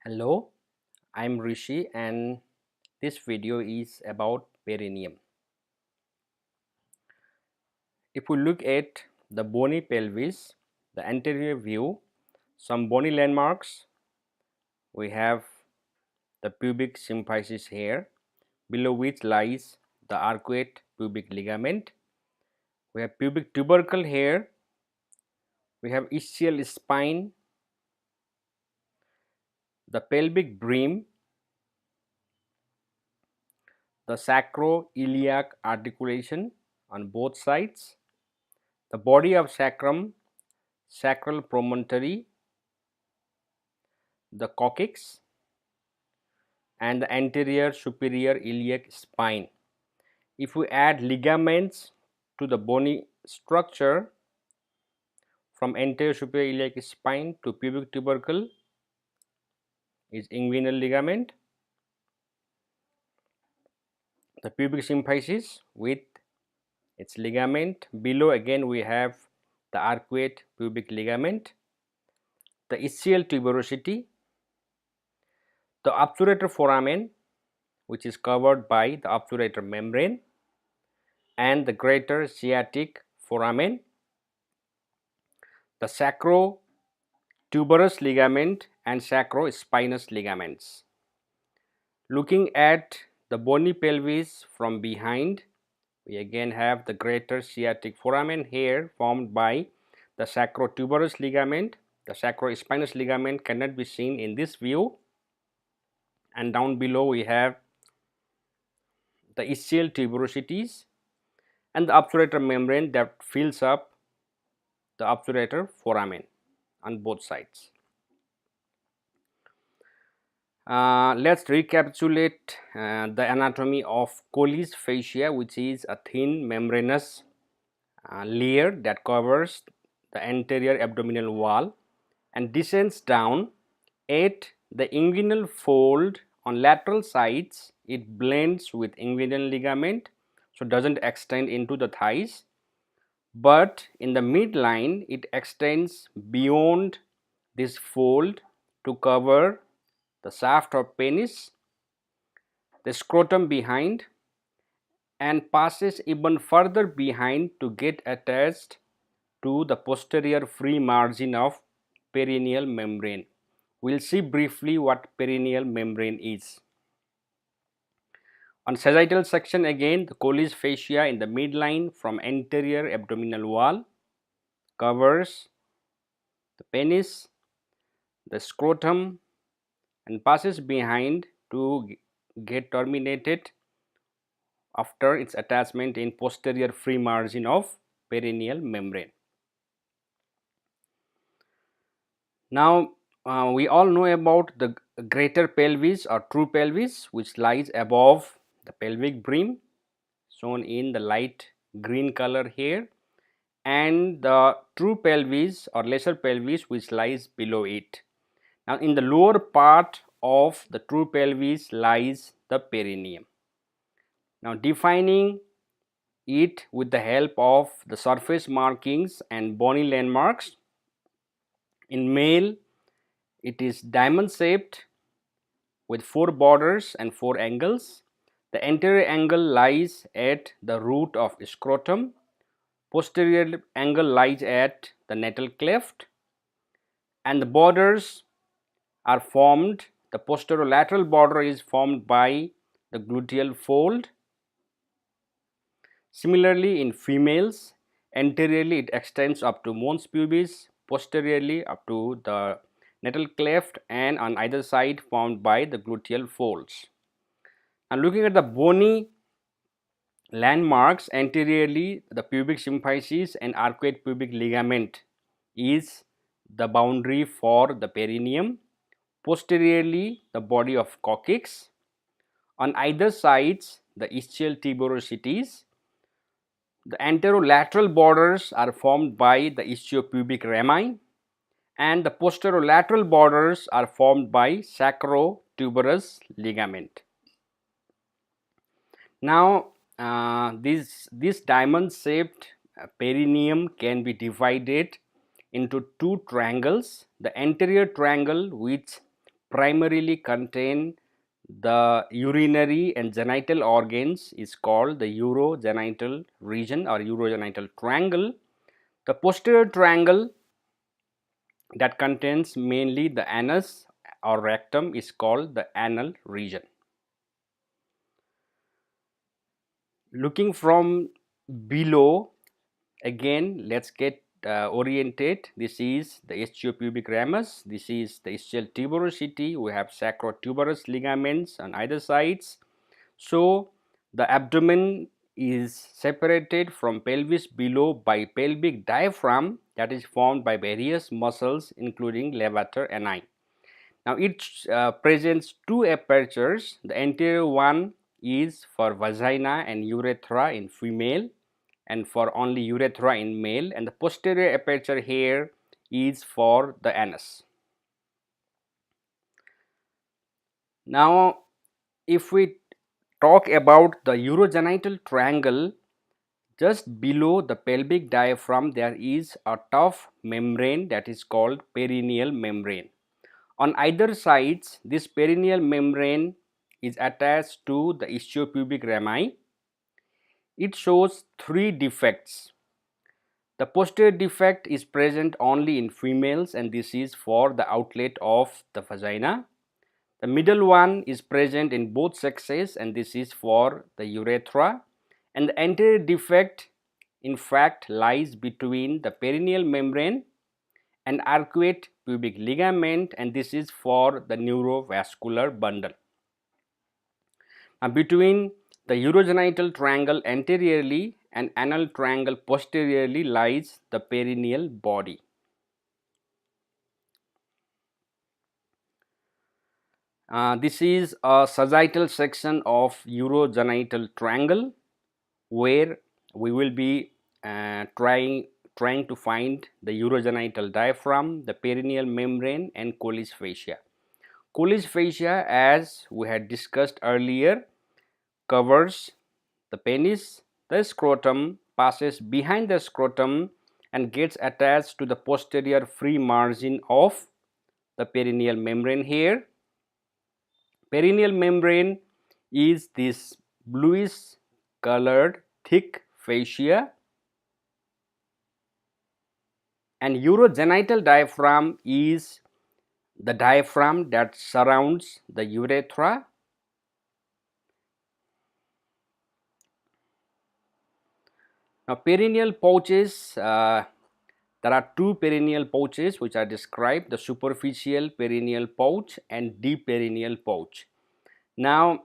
Hello, I'm Rishi and this video is about perineum. If we look at the bony pelvis, the anterior view, some bony landmarks, we have the pubic symphysis here, below which lies the arcuate pubic ligament. We have pubic tubercle here, we have ischial spine, the pelvic brim, the sacroiliac articulation on both sides, the body of sacrum, sacral promontory, the coccyx, and the anterior superior iliac spine. If we add ligaments to the bony structure from anterior superior iliac spine to pubic tubercle is inguinal ligament, the pubic symphysis with its ligament. Below again we have the arcuate pubic ligament, the ischial tuberosity, the obturator foramen which is covered by the obturator membrane, and the greater sciatic foramen, the sacrotuberous ligament and sacrospinous ligaments. Looking at the bony pelvis from behind, we again have the greater sciatic foramen here formed by the sacrotuberous ligament. The sacrospinous ligament cannot be seen in this view, and down below we have the ischial tuberosities and the obturator membrane that fills up the obturator foramen on both sides. Let's recapitulate the anatomy of Colle's fascia, which is a thin membranous layer that covers the anterior abdominal wall and descends down at the inguinal fold on lateral sides. It blends with inguinal ligament, so doesn't extend into the thighs, but in the midline it extends beyond this fold to cover the shaft of penis, the scrotum behind, and passes even further behind to get attached to the posterior free margin of perineal membrane. We'll see briefly what perineal membrane is. On sagittal section again, the Colle's fascia in the midline from anterior abdominal wall covers the penis, the scrotum, and passes behind to get terminated after its attachment in posterior free margin of perineal membrane. Now we all know about the greater pelvis or true pelvis, which lies above the pelvic brim, shown in the light green color here, and the true pelvis or lesser pelvis which lies below it. Now in the lower part of the true pelvis lies the perineum. Now defining it with the help of the surface markings and bony landmarks, in male it is diamond shaped with 4 borders and 4 angles. The anterior angle lies at the root of scrotum, posterior angle lies at the natal cleft, and the borders are formed. The posterolateral border is formed by the gluteal fold. Similarly, in females, anteriorly it extends up to mons pubis, posteriorly up to the natal cleft, and on either side formed by the gluteal folds. And looking at the bony landmarks, anteriorly the pubic symphysis and arcuate pubic ligament is the boundary for the perineum, posteriorly the body of coccyx, on either sides the ischial tuberosities. The anterolateral borders are formed by the ischiopubic rami, and the posterolateral borders are formed by sacrotuberous ligament. Now this diamond shaped perineum can be divided into 2 triangles. The anterior triangle, which primarily contain the urinary and genital organs is called the urogenital region or urogenital triangle. The posterior triangle that contains mainly the anus or rectum is called the anal region. Looking from below, again let's get oriented. This is the ischiopubic ramus, this is the ischial tuberosity, we have sacrotuberous ligaments on either sides. So the abdomen is separated from pelvis below by pelvic diaphragm that is formed by various muscles including levator ani. Now it presents two apertures. The anterior one is for vagina and urethra in female and for only urethra in male, and the posterior aperture here is for the anus. Now if we talk about the urogenital triangle, just below the pelvic diaphragm there is a tough membrane that is called perineal membrane. On either sides, this perineal membrane is attached to the ischiopubic rami. It shows three defects. The posterior defect is present only in females and this is for the outlet of the vagina. The middle one is present in both sexes and this is for the urethra. And the anterior defect in fact lies between the perineal membrane and arcuate pubic ligament and this is for the neurovascular bundle. Now between the urogenital triangle anteriorly and anal triangle posteriorly lies the perineal body. This is a sagittal section of urogenital triangle where we will be trying to find the urogenital diaphragm, the perineal membrane and Colle's fascia. Colle's fascia, as we had discussed earlier, covers the penis, the scrotum, passes behind the scrotum and gets attached to the posterior free margin of the perineal membrane here. Perineal membrane is this bluish colored thick fascia, and urogenital diaphragm is the diaphragm that surrounds the urethra. Now perineal pouches, there are two perineal pouches which are described, the superficial perineal pouch and deep perineal pouch. Now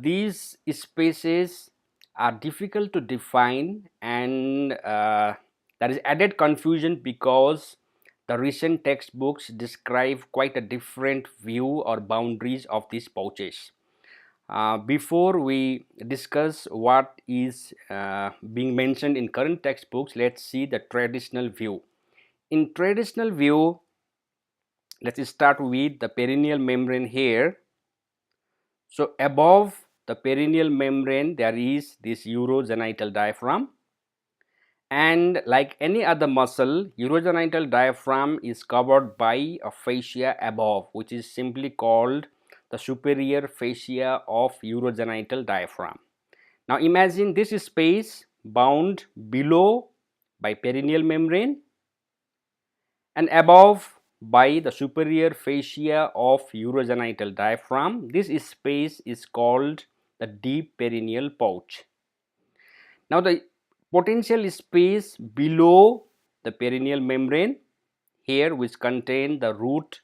these spaces are difficult to define and there is added confusion because the recent textbooks describe quite a different view or boundaries of these pouches. Before we discuss what is being mentioned in current textbooks, let's see the traditional view. In traditional view, let's start with the perineal membrane here. So above the perineal membrane there is this urogenital diaphragm, and like any other muscle, urogenital diaphragm is covered by a fascia above, which is simply called the superior fascia of urogenital diaphragm. Now imagine this space bound below by perineal membrane and above by the superior fascia of urogenital diaphragm. This space is called the deep perineal pouch. Now the potential space below the perineal membrane here, which contain the root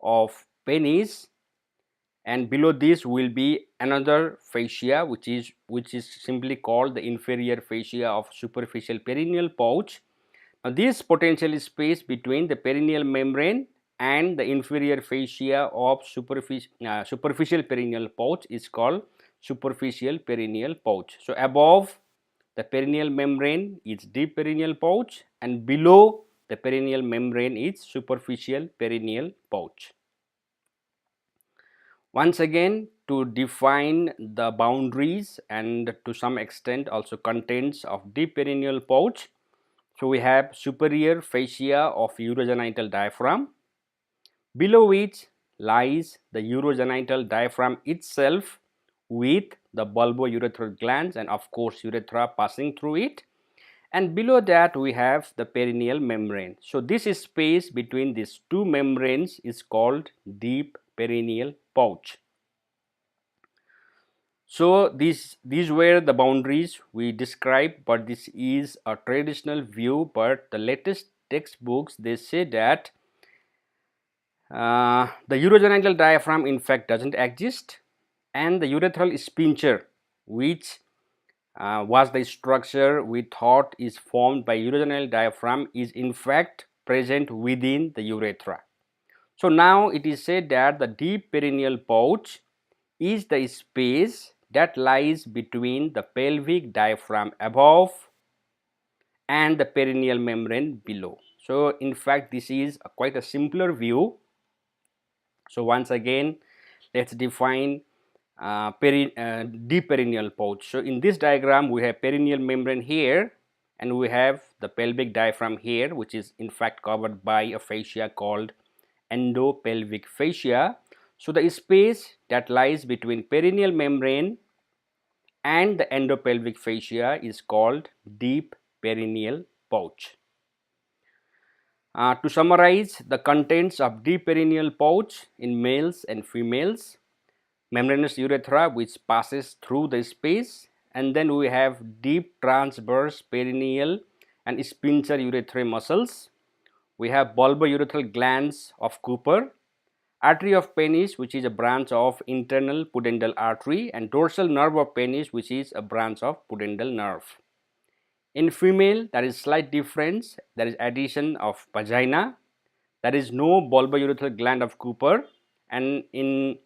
of penis, and below this will be another fascia which is simply called the inferior fascia of superficial perineal pouch. Now this potential space between the perineal membrane and the inferior fascia of superficial perineal pouch is called superficial perineal pouch. So above the perineal membrane is deep perineal pouch and below the perineal membrane is superficial perineal pouch. Once again, to define the boundaries and to some extent also contents of deep perineal pouch, so we have superior fascia of urogenital diaphragm, below which lies the urogenital diaphragm itself with the bulbourethral glands and of course urethra passing through it, and below that we have the perineal membrane. So this space between these two membranes is called deep perineal pouch. So these were the boundaries we described, but this is a traditional view. But the latest textbooks, they say that the urogenital diaphragm in fact doesn't exist, and the urethral sphincter, which was the structure we thought is formed by urogenital diaphragm, is in fact present within the urethra. So now it is said that the deep perineal pouch is the space that lies between the pelvic diaphragm above and the perineal membrane below. So in fact this is quite a simpler view. So once again let's define deep perineal pouch. So in this diagram we have perineal membrane here and we have the pelvic diaphragm here, which is in fact covered by a fascia called endopelvic fascia. So the space that lies between perineal membrane and the endopelvic fascia is called deep perineal pouch. To summarize the contents of deep perineal pouch in males and females: membranous urethra which passes through the space, and then we have deep transverse perineal and sphincter urethrae muscles. We have bulbourethral glands of Cooper, artery of penis which is a branch of internal pudendal artery, and dorsal nerve of penis which is a branch of pudendal nerve. In female there is slight difference, there is addition of vagina, there is no bulbourethral gland of Cooper, and in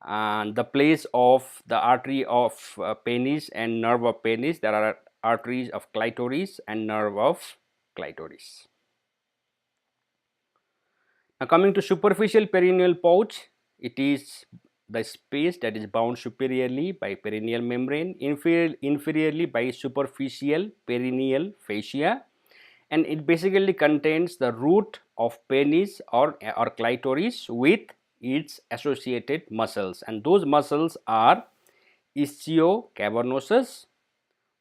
the place of the artery of penis and nerve of penis there are arteries of clitoris and nerve of clitoris. Now coming to superficial perineal pouch, it is the space that is bound superiorly by perineal membrane, inferiorly by superficial perineal fascia, and it basically contains the root of penis or clitoris with its associated muscles, and those muscles are ischio cavernosus,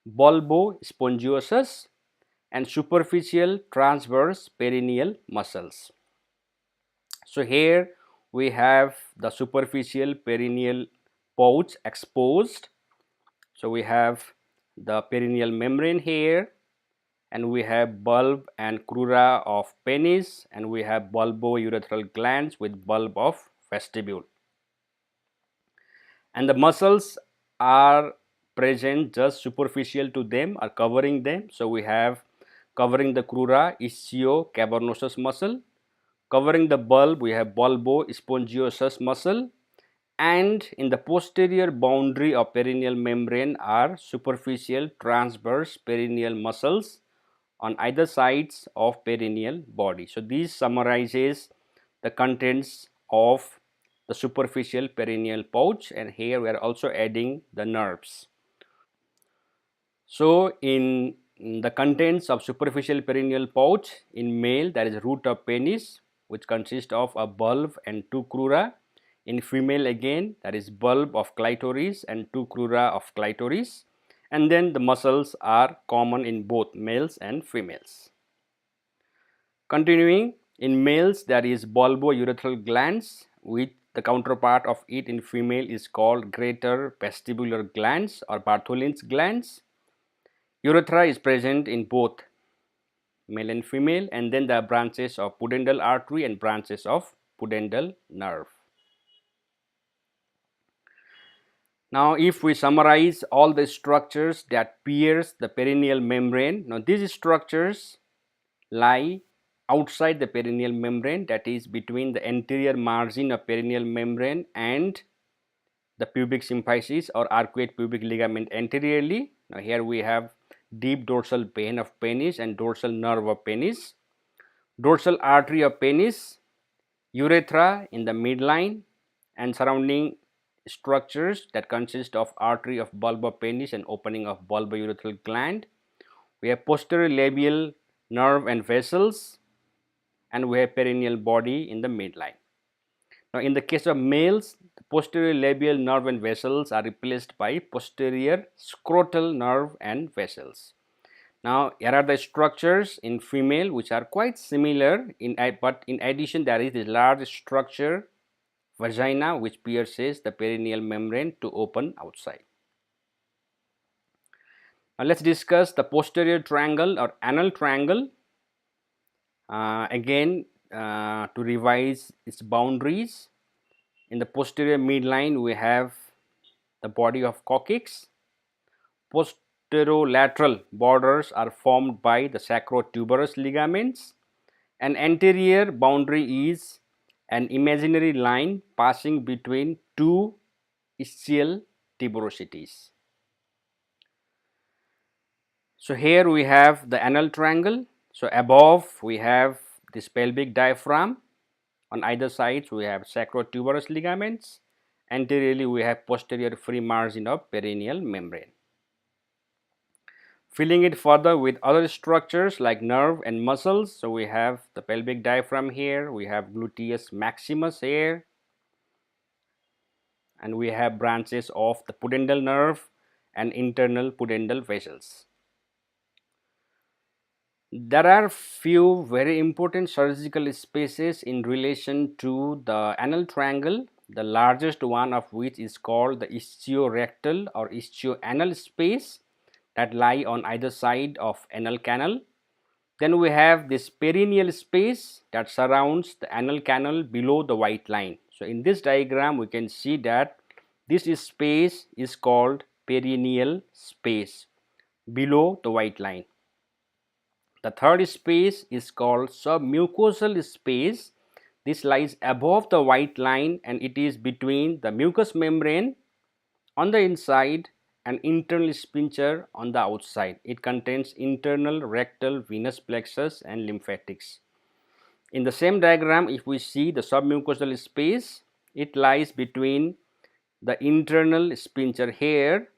bulbospongiosus, and superficial transverse perineal muscles. So here we have the superficial perineal pouch exposed. So we have the perineal membrane here, and we have bulb and crura of penis, and we have bulbourethral glands with bulb of vestibule, and the muscles are present just superficial to them, are covering them. So we have covering the crura ischio cavernosus muscle, covering the bulb we have bulbospongiosus muscle, and in the posterior boundary of perineal membrane are superficial transverse perineal muscles on either sides of perineal body. So this summarizes the contents of the superficial perineal pouch, and here we are also adding the nerves. So in the contents of superficial perineal pouch, in male there is root of penis which consists of a bulb and two crura. In female again there is bulb of clitoris and two crura of clitoris, and then the muscles are common in both males and females. Continuing, in males there is bulbourethral glands, with the counterpart of it in female is called greater vestibular glands or Bartholin's glands. Urethra is present in both male and female, and then there are branches of pudendal artery and branches of pudendal nerve. Now if we summarize all the structures that pierce the perineal membrane, now these structures lie outside the perineal membrane, that is between the anterior margin of perineal membrane and the pubic symphysis or arcuate pubic ligament anteriorly. Now here we have deep dorsal vein of penis and dorsal nerve of penis, dorsal artery of penis, urethra in the midline, and surrounding structures that consist of artery of bulb of penis and opening of bulbourethral gland. We have posterior labial nerve and vessels, and we have perineal body in the midline. Now, in the case of males, the posterior labial nerve and vessels are replaced by posterior scrotal nerve and vessels. Now, here are the structures in female which are quite similar, but in addition there is a large structure, vagina, which pierces the perineal membrane to open outside. Now, let us discuss the posterior triangle or anal triangle. Again, to revise its boundaries, in the posterior midline we have the body of coccyx. Posterolateral borders are formed by the sacrotuberous ligaments. An anterior boundary is an imaginary line passing between two ischial tuberosities. So, here we have the anal triangle. So, above we have this pelvic diaphragm. On either sides we have sacrotuberous ligaments. Anteriorly we have posterior free margin of perineal membrane. Filling it further with other structures like nerve and muscles. So, we have the pelvic diaphragm here, we have gluteus maximus here, and we have branches of the pudendal nerve and internal pudendal vessels. There are few very important surgical spaces in relation to the anal triangle, the largest one of which is called the ischio-rectal or ischio-anal space that lie on either side of anal canal. Then we have this perineal space that surrounds the anal canal below the white line. So, in this diagram we can see that this space is called perineal space below the white line. The third space is called submucosal space. This lies above the white line and it is between the mucous membrane on the inside and internal sphincter on the outside. It contains internal rectal venous plexus and lymphatics. In the same diagram, if we see the submucosal space, it lies between the internal sphincter here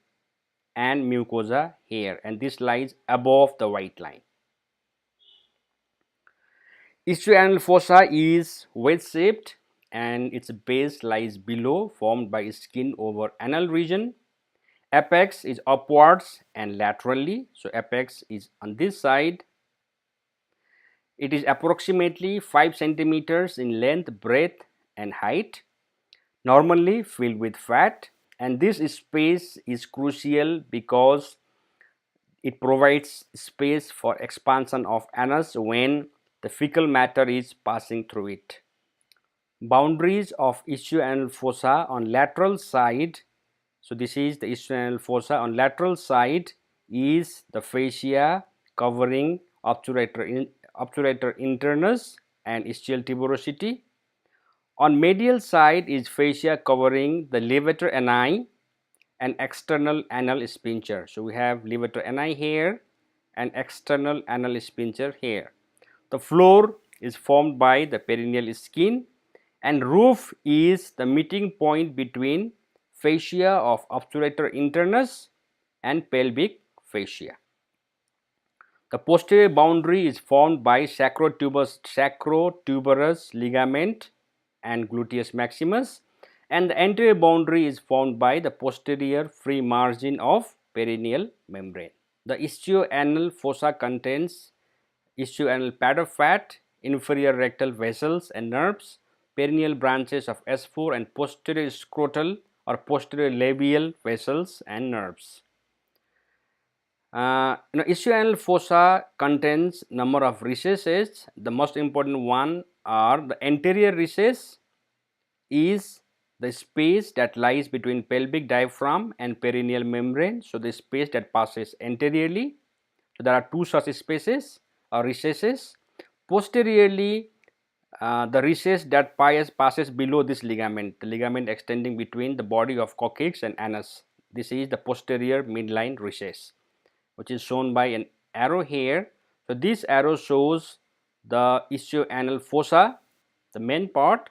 and mucosa here, and this lies above the white line. Ischio-anal fossa is wedge shaped and its base lies below, formed by skin over anal region. Apex is upwards and laterally. So, apex is on this side. It is approximately 5 centimeters in length, breadth and height, normally filled with fat, and this space is crucial because it provides space for expansion of anus when the fecal matter is passing through it. Boundaries of ischio-anal fossa on lateral side. So, this is the ischio-anal fossa. On lateral side is the fascia covering obturator internus and ischial tuberosity. On medial side is fascia covering the levator ani and external anal sphincter. So, we have levator ani here and external anal sphincter here. The floor is formed by the perineal skin and roof is the meeting point between fascia of obturator internus and pelvic fascia. The posterior boundary is formed by sacrotuberous ligament and gluteus maximus, and the anterior boundary is formed by the posterior free margin of perineal membrane. The ischio-anal fossa contains ischio-anal pad of fat, inferior rectal vessels and nerves, perineal branches of S4 and posterior scrotal or posterior labial vessels and nerves. Ischio-anal fossa contains number of recesses. The most important one are the anterior recess is the space that lies between pelvic diaphragm and perineal membrane. So, the space that passes anteriorly. So, there are two such spaces or recesses. Posteriorly, the recess that passes below this ligament, the ligament extending between the body of coccyx and anus. This is the posterior midline recess, which is shown by an arrow here. So, this arrow shows the ischio-anal fossa, the main part.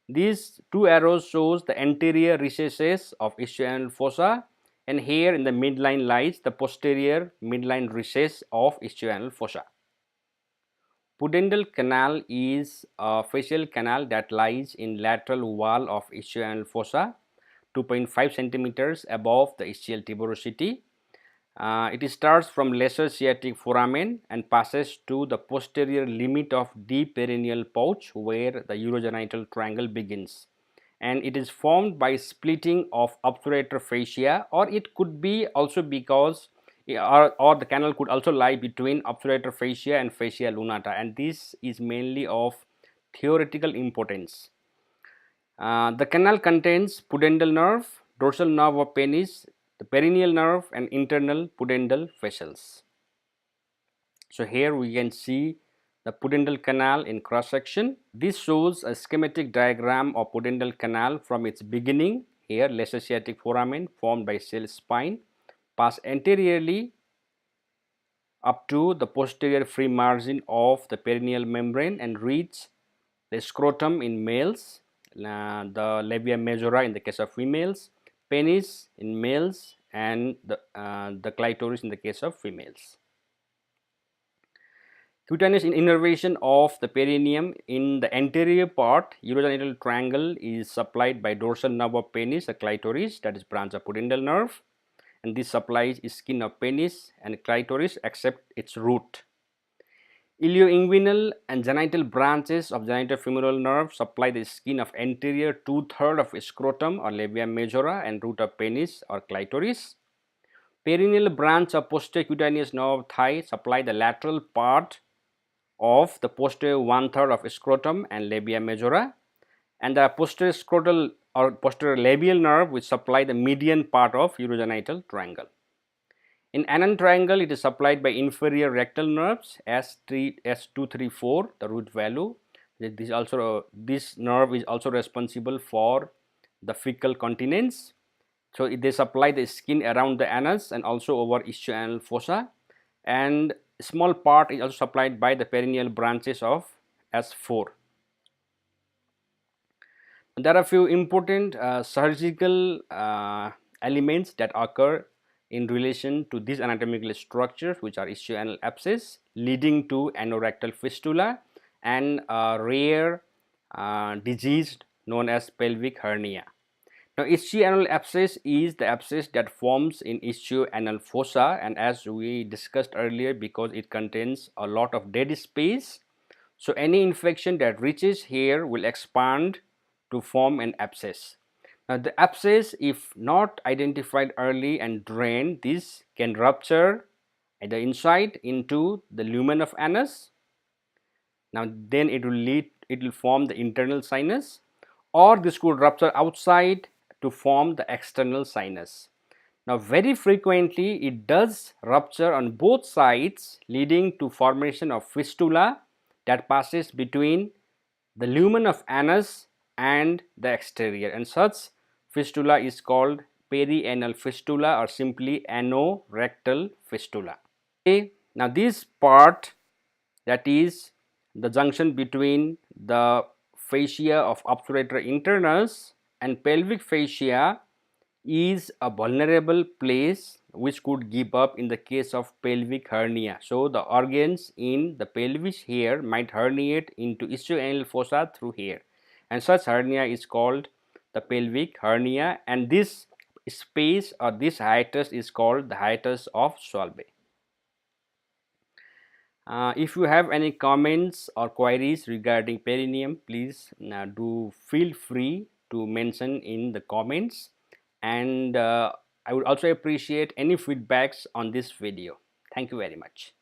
These two arrows shows the anterior recesses of ischio-anal fossa, and here in the midline lies the posterior midline recess of ischio-anal fossa. Pudendal canal is a fascial canal that lies in lateral wall of ischial fossa, 2.5 centimeters above the ischial tuberosity. It starts from lesser sciatic foramen and passes to the posterior limit of deep perineal pouch where the urogenital triangle begins, and it is formed by splitting of obturator fascia, or it could be also because or the canal could also lie between obturator fascia and fascia lunata, and this is mainly of theoretical importance. The canal contains pudendal nerve, dorsal nerve of penis, the perineal nerve and internal pudendal vessels. So here we can see the pudendal canal in cross section. This shows a schematic diagram of pudendal canal from its beginning. Here lesser sciatic foramen formed by cell spine pass anteriorly up to the posterior free margin of the perineal membrane and reach the scrotum in males, the labia majora in the case of females, penis in males, and the clitoris in the case of females. Cutaneous innervation of the perineum in the anterior part, urogenital triangle is supplied by dorsal nerve of penis, the clitoris, that is branch of pudendal nerve, and this supplies skin of penis and clitoris except its root. Ilioinguinal and genital branches of genitofemoral nerve supply the skin of anterior two-thirds of scrotum or labia majora and root of penis or clitoris. Perineal branch of posterior cutaneous nerve of thigh supply the lateral part of the posterior one-third of scrotum and labia majora, and the posterior scrotal or posterior labial nerve which supply the median part of urogenital triangle. In anal triangle, it is supplied by inferior rectal nerves S3, S234, the root value. This nerve is also responsible for the fecal continence. So they supply the skin around the anus and also over ischio-anal fossa, and small part is also supplied by the perineal branches of S4. There are few important surgical elements that occur in relation to these anatomical structures, which are ischio-anal abscess leading to anorectal fistula and a rare disease known as pelvic hernia. Now, ischio-anal abscess is the abscess that forms in ischio-anal fossa, and as we discussed earlier, because it contains a lot of dead space, so any infection that reaches here will expand to form an abscess. Now, the abscess, if not identified early and drained, this can rupture at the inside into the lumen of anus. Now, then it will form the internal sinus, or this could rupture outside to form the external sinus. Now, very frequently it does rupture on both sides, leading to formation of fistula that passes between the lumen of anus and the exterior, and such fistula is called perianal fistula or simply anorectal fistula. Okay, now this part, that is the junction between the fascia of obturator internus and pelvic fascia, is a vulnerable place which could give up in the case of pelvic hernia. So, the organs in the pelvis here might herniate into ischio-anal fossa through here, and such hernia is called the pelvic hernia, and this space or this hiatus is called the hiatus of schwalbe. If you have any comments or queries regarding perineum, please do feel free to mention in the comments, and I would also appreciate any feedbacks on this video. Thank you very much.